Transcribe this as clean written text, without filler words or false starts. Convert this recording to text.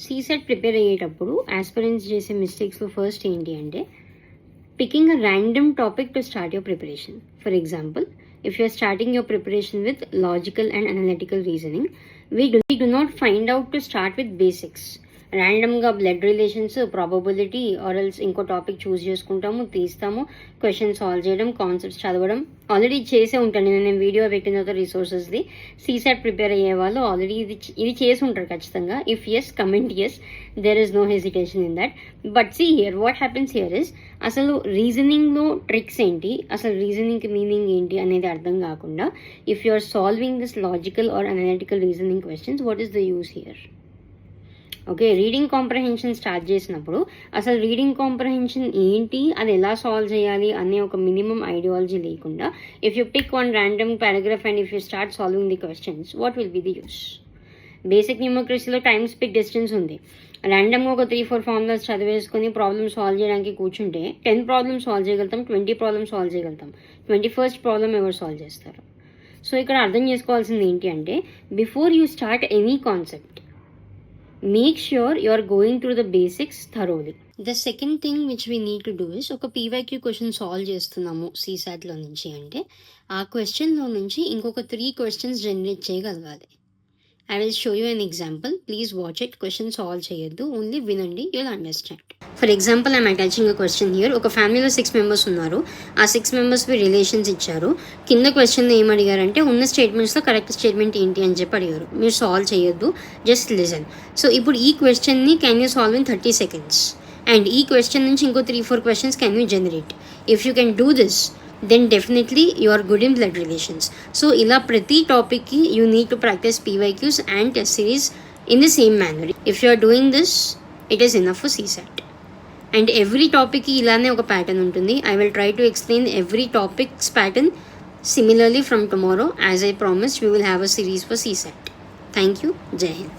CSAT prepare అయ్యేటప్పుడు aspirants చేసే మిస్టేక్స్లో first ఏంటి అంటే picking a random topic to start your preparation. For example, if you are starting your preparation with logical and analytical reasoning, we do not find out to start with basics. ర్యాండమ్గా blood relations, probability ఆర్ఎల్స్ ఇంకో topic చూస్ చేసుకుంటాము, తీస్తాము, question solve చేయడం, concepts చదవడం already చేసే ఉంటాను. నేను video పెట్టిన తర్వాత రిసోర్సెస్ది సీసెట్ ప్రిపేర్ అయ్యే వాళ్ళు ఆల్రెడీ ఇది చేసి ఉంటారు ఖచ్చితంగా. If yes, comment yes, there is no hesitation in that. But see here what happens here is, అసలు రీజనింగ్లో ట్రిక్స్ ఏంటి, అసలు రీజనింగ్కి మీనింగ్ ఏంటి అనేది అర్థం కాకుండా if you are solving this logical or analytical reasoning questions, what is the use here? Okay, reading comprehension start చేసినప్పుడు అసలు రీడింగ్ కాంప్రహెన్షన్ ఏంటి, అది ఎలా సాల్వ్ చేయాలి అనే ఒక మినిమం ఐడియాలజీ లేకుండా if you pick one random paragraph and if you start solving the questions, what will be the use? Basic న్యూమోక్రసీలో టైమ్ స్పీడ్ డిస్టెన్స్ ఉంది. ర్యాండమ్గా ఒక 3-4 ఫార్ములాస్ చదివేసుకొని ప్రాబ్లమ్ సాల్వ్ చేయడానికి కూర్చుంటే 10 ప్రాబ్లమ్ సాల్వ్ చేయగలుగుతాం, 20 ప్రాబ్లమ్ సాల్వ్ చేయగలుగుతాం. 21st problem ఎవరు solve చేస్తారు? సో ఇక్కడ అర్థం చేసుకోవాల్సింది ఏంటి అంటే before you start any concept, make sure you are going through the basics thoroughly. The second thing which we need to do is ఒక PYQ క్వశ్చన్ సాల్వ్ చేస్తున్నాము సీసాట్లో నుంచి అంటే ఆ క్వశ్చన్లో నుంచి ఇంకొక 3 క్వశ్చన్స్ జనరేట్ చేయగలగాలి. I will show you an example. Please watch it. Question solve చేయొద్దు, ఓన్లీ వినండి, you'll understand. For example I'm attaching a question here. ఒక ఫ్యామిలీలో 6 మెంబర్స్ ఉన్నారు. ఆ 6 మెంబర్స్వి రిలేషన్స్ ఇచ్చారు. కింద క్వశ్చన్ ఏం అడిగారంటే ఉన్న స్టేట్మెంట్స్లో కరెక్ట్ స్టేట్మెంట్ ఏంటి అని చెప్పి అడిగారు. మీరు సాల్వ్ చేయొద్దు, జస్ట్ లిజన్. సో ఇప్పుడు ఈ క్వశ్చన్ని can you solve in 30 seconds అండ్ ఈ క్వశ్చన్ నుంచి ఇంకో 3-4 questions can you generate. If you can do this, then definitely you are good in blood relations. So ila prati topic ki you need to practice PYQs and test series in the same manner. If you are doing this, it is enough for CSAT. And every topic ki ilane oka pattern untundi. I will try to explain every topic's pattern similarly from tomorrow. As I promised, we will have a series for CSAT. Thank you. Jai Hind.